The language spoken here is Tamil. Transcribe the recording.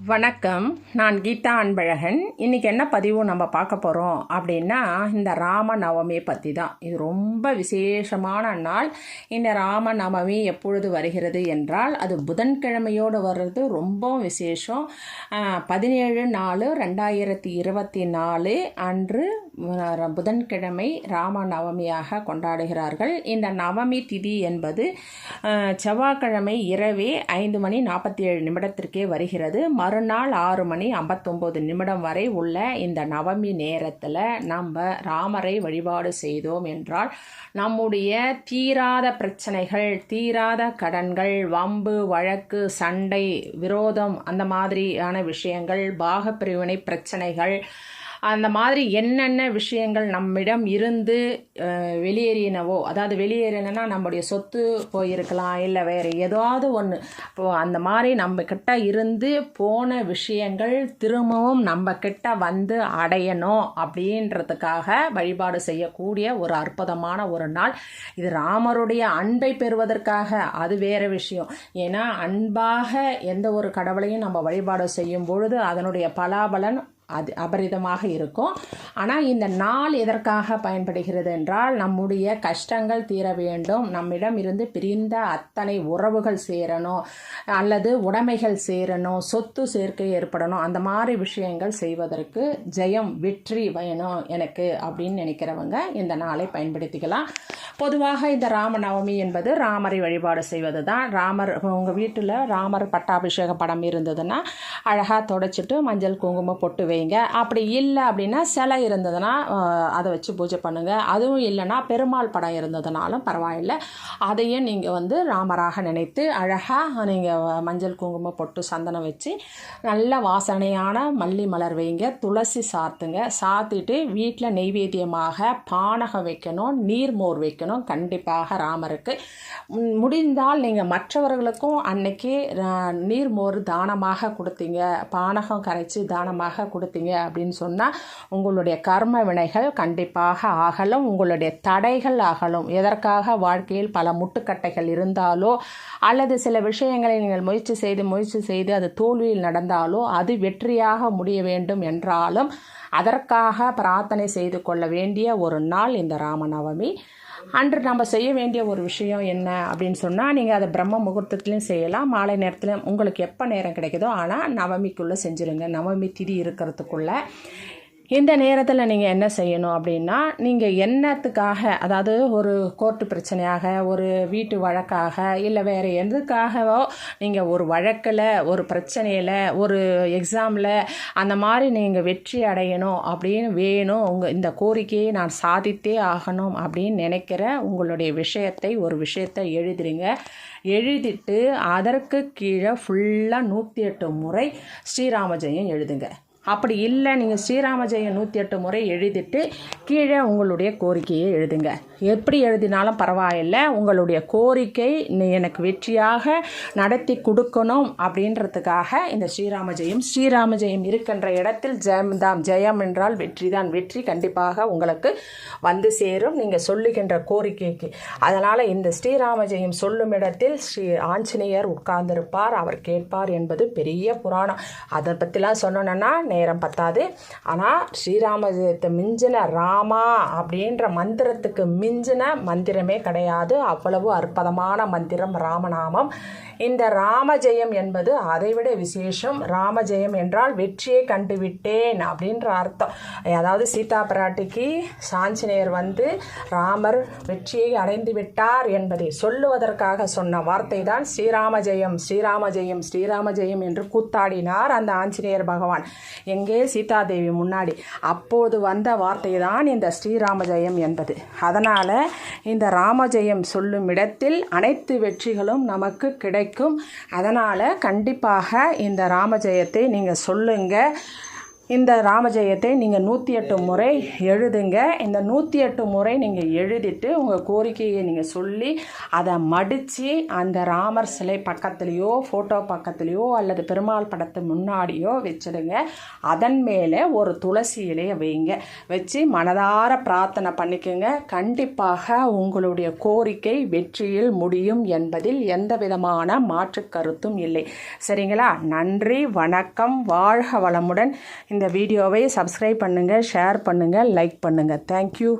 வணக்கம். நான் கீதா அன்பழகன். இன்றைக்கி என்ன பதிவு நம்ம பார்க்க போகிறோம் அப்படின்னா, இந்த ராமநவமியை பற்றி தான். இது ரொம்ப விசேஷமான நாள். இந்த ராமநவமி எப்பொழுது வருகிறது என்றால், அது புதன்கிழமையோடு வர்றது ரொம்ப விசேஷம். 17/4/2024 அன்று புதன்கிழமை ராமநவமியாக கொண்டாடுகிறார்கள். இந்த நவமி திதி என்பது செவ்வாய்க்கிழமை இரவே 5:47 வருகிறது. மறுநாள் 6:59 வரை உள்ள இந்த நவமி நேரத்தில் நம்ம ராமரை வழிபாடு செய்தோம் என்றால் நம்முடைய தீராத பிரச்சனைகள், தீராத கடன்கள், வம்பு வழக்கு, சண்டை, விரோதம், அந்த மாதிரியான விஷயங்கள், பாகப்பிரிவினை பிரச்சனைகள், அந்த மாதிரி என்னென்ன விஷயங்கள் நம்மிடம் இருந்து வெளியேறினவோ, அதாவது வெளியேறினா நம்முடைய சொத்து போயிருக்கலாம், இல்லை வேறு ஏதாவது ஒன்று, இப்போது அந்த மாதிரி நம்மக்கிட்ட இருந்து போன விஷயங்கள் திரும்பவும் நம்மக்கிட்ட வந்து அடையணும் அப்படின்றதுக்காக வழிபாடு செய்யக்கூடிய ஒரு அற்புதமான ஒரு நாள் இது. ராமருடைய அன்பை பெறுவதற்காக, அது வேறு விஷயம். ஏன்னா அன்பாக எந்த ஒரு கடவுளையும் நம்ம வழிபாடு செய்யும் பொழுது அதனுடைய பலாபலன் அது அபரிதமாக இருக்கும். ஆனால் இந்த நாள் எதற்காக பயன்படுகிறது என்றால், நம்முடைய கஷ்டங்கள் தீர வேண்டும், நம்மிடம் இருந்து பிரிந்த அத்தனை உறவுகள் சேரணும், அல்லது உடைமைகள் சேரணும், சொத்து சேர்க்கை ஏற்படணும், அந்த மாதிரி விஷயங்கள் செய்வதற்கு ஜெயம், வெற்றி வேணும் எனக்கு அப்படின்னு நினைக்கிறவங்க இந்த நாளை பயன்படுத்திக்கலாம். பொதுவாக இந்த ராமநவமி என்பது ராமரை வழிபாடு செய்வது தான். ராமர், உங்கள் வீட்டில் ராமர் பட்டாபிஷேக படம் இருந்ததுன்னா அழகாக தொடச்சிட்டு மஞ்சள் குங்குமம் பொட்டு வைங்க. அப்படி இல்லை அப்படின்னா சிலை இருந்ததுன்னா அதை வச்சு பூஜை பண்ணுங்கள். அதுவும் இல்லைன்னா பெருமாள் படம் இருந்ததுனாலும் பரவாயில்லை, அதையும் நீங்கள் ராமராக நினைத்து அழகாக நீங்கள் மஞ்சள் குங்குமம் பொட்டு சந்தனம் வச்சு நல்ல வாசனையான மல்லி மலர் வைங்க, துளசி சாத்துங்க. சாத்திட்டு வீட்டில் நெய்வேத்தியமாக பானகம் வைக்கணும், நீர்மோர் வைக்கணும். கண்டிப்பாக ராமருக்கு முடிந்தால் நீங்கள் மற்றவர்களுக்கும் அன்னைக்கு நீர்மோர் தானமாக கொடுத்தீங்க, பானகம் கரைச்சி தானமாக கொடுத்தீங்க அப்படின்னு சொன்னால் உங்களுடைய கர்ம வினைகள் கண்டிப்பாக அகலும், உங்களுடைய தடைகள் அகலும். எதற்காக வாழ்க்கையில் பல முட்டுக்கட்டைகள் இருந்தாலோ, அல்லது சில விஷயங்களை நீங்கள் முயற்சி செய்து அது தோல்வியில் நடந்தாலோ, அது வெற்றியாக முடிய வேண்டும் என்றாலும் அதற்காக பிரார்த்தனை செய்து கொள்ள வேண்டிய ஒரு நாள் இந்த ராமநவமி. அன்று நம்ம செய்ய வேண்டிய ஒரு விஷயம் என்ன அப்படின்னு சொன்னால், நீங்கள் அதை பிரம்ம முகூர்த்தத்துலேயும் செய்யலாம், மாலை நேரத்துலையும், உங்களுக்கு எப்போ நேரம் கிடைக்குதோ. ஆனால் நவமிக்குள்ளே செஞ்சுருங்க, நவமி திதி இருக்கிறதுக்குள்ளே. இந்த நேரத்தில் நீங்கள் என்ன செய்யணும் அப்படின்னா, நீங்கள் என்னத்துக்காக, அதாவது ஒரு கோர்ட்டு பிரச்சனையாக, ஒரு வீட்டு வழக்காக, இல்லை வேறு எதுக்காகவோ நீங்கள் ஒரு வழக்கில், ஒரு பிரச்சனையில், ஒரு எக்ஸாமில் அந்த மாதிரி நீங்கள் வெற்றி அடையணும் அப்படின்னு வேணும், இந்த கோரிக்கையை நான் சாதித்தே ஆகணும் அப்படின்னு நினைக்கிற உங்களுடைய ஒரு விஷயத்தை எழுதிடுங்க. எழுதிட்டு அதற்கு கீழே ஃபுல்லாக 108 முறை ஸ்ரீராம ஜெயம் எழுதுங்க. அப்படி இல்லை, நீங்கள் ஸ்ரீராம ஜெயம் 108 முறை எழுதிட்டு கீழே உங்களுடைய கோரிக்கையை எழுதுங்க. எப்படி எழுதினாலும் பரவாயில்லை, உங்களுடைய கோரிக்கை எனக்கு வெற்றியாக நடத்தி கொடுக்கணும் அப்படின்றதுக்காக இந்த ஸ்ரீராம ஜெயம் இருக்கின்ற இடத்தில் ஜெயம்தான். ஜெயம் என்றால் வெற்றி தான். வெற்றி கண்டிப்பாக உங்களுக்கு வந்து சேரும் நீங்கள் சொல்லுகின்ற கோரிக்கைக்கு. அதனால் இந்த ஸ்ரீராம ஜெயம் சொல்லும் இடத்தில் ஸ்ரீ ஆஞ்சநேயர் உட்கார்ந்திருப்பார், அவர் கேட்பார் என்பது பெரிய புராணம். அதை பற்றிலாம் சொன்னோன்னா நேரம் பத்தாது. ஆனால் ஸ்ரீராம ஜெயத்தை மிஞ்சின ராமா அப்படின்ற மந்திரத்துக்கு மிஞ்சின மந்திரமே கிடையாது. அவ்வளவு அற்புதமான மந்திரம் ராமநாமம். இந்த ராமஜெயம் என்பது அதைவிட விசேஷம். ராமஜெயம் என்றால் வெற்றியை கண்டுவிட்டேன் அப்படின்ற அர்த்தம். அதாவது சீதா பிராட்டிக்கு ஆஞ்சநேயர் ராமர் வெற்றியை அடைந்து விட்டார் என்பதை சொல்லுவதற்காக சொன்ன வார்த்தை தான் ஸ்ரீராம ஜெயம். ஸ்ரீராம ஜெயம், ஸ்ரீராம ஜெயம் என்று கூத்தாடினார் அந்த ஆஞ்சநேயர் பகவான் எங்கே, சீதாதேவி முன்னாடி. அப்போது வந்த வார்த்தை தான் இந்த ஸ்ரீராம ஜெயம் என்பது. அதனால் இந்த ராமஜெயம் சொல்லும் இடத்தில் அனைத்து வெற்றிகளும் நமக்கு கிடைக்கும். அதனால் கண்டிப்பாக இந்த ராமஜெயத்தை நீங்கள் சொல்லுங்கள். இந்த ராமஜெயத்தை நீங்கள் 108 முறை எழுதுங்க. இந்த 108 முறை நீங்கள் எழுதிட்டு உங்கள் கோரிக்கையை நீங்கள் சொல்லி அதை மடித்து அந்த ராமர் சிலை பக்கத்துலேயோ ஃபோட்டோ பக்கத்துலேயோ அல்லது பெருமாள் படத்து முன்னாடியோ வச்சுடுங்க. அதன் மேலே ஒரு துளசி இலையை வைங்க. வச்சு மனதார பிரார்த்தனை பண்ணிக்கோங்க. கண்டிப்பாக உங்களுடைய கோரிக்கை வெற்றியில் முடியும் என்பதில் எந்த விதமான மாற்று கருத்தும் இல்லை. சரிங்களா? நன்றி, வணக்கம், வாழ்க வளமுடன். இந்த வீடியோவை சப்ஸ்கிரைப் பண்ணுங்கள், ஷேர் பண்ணுங்கள், லைக் பண்ணுங்கள். தேங்க்யூ.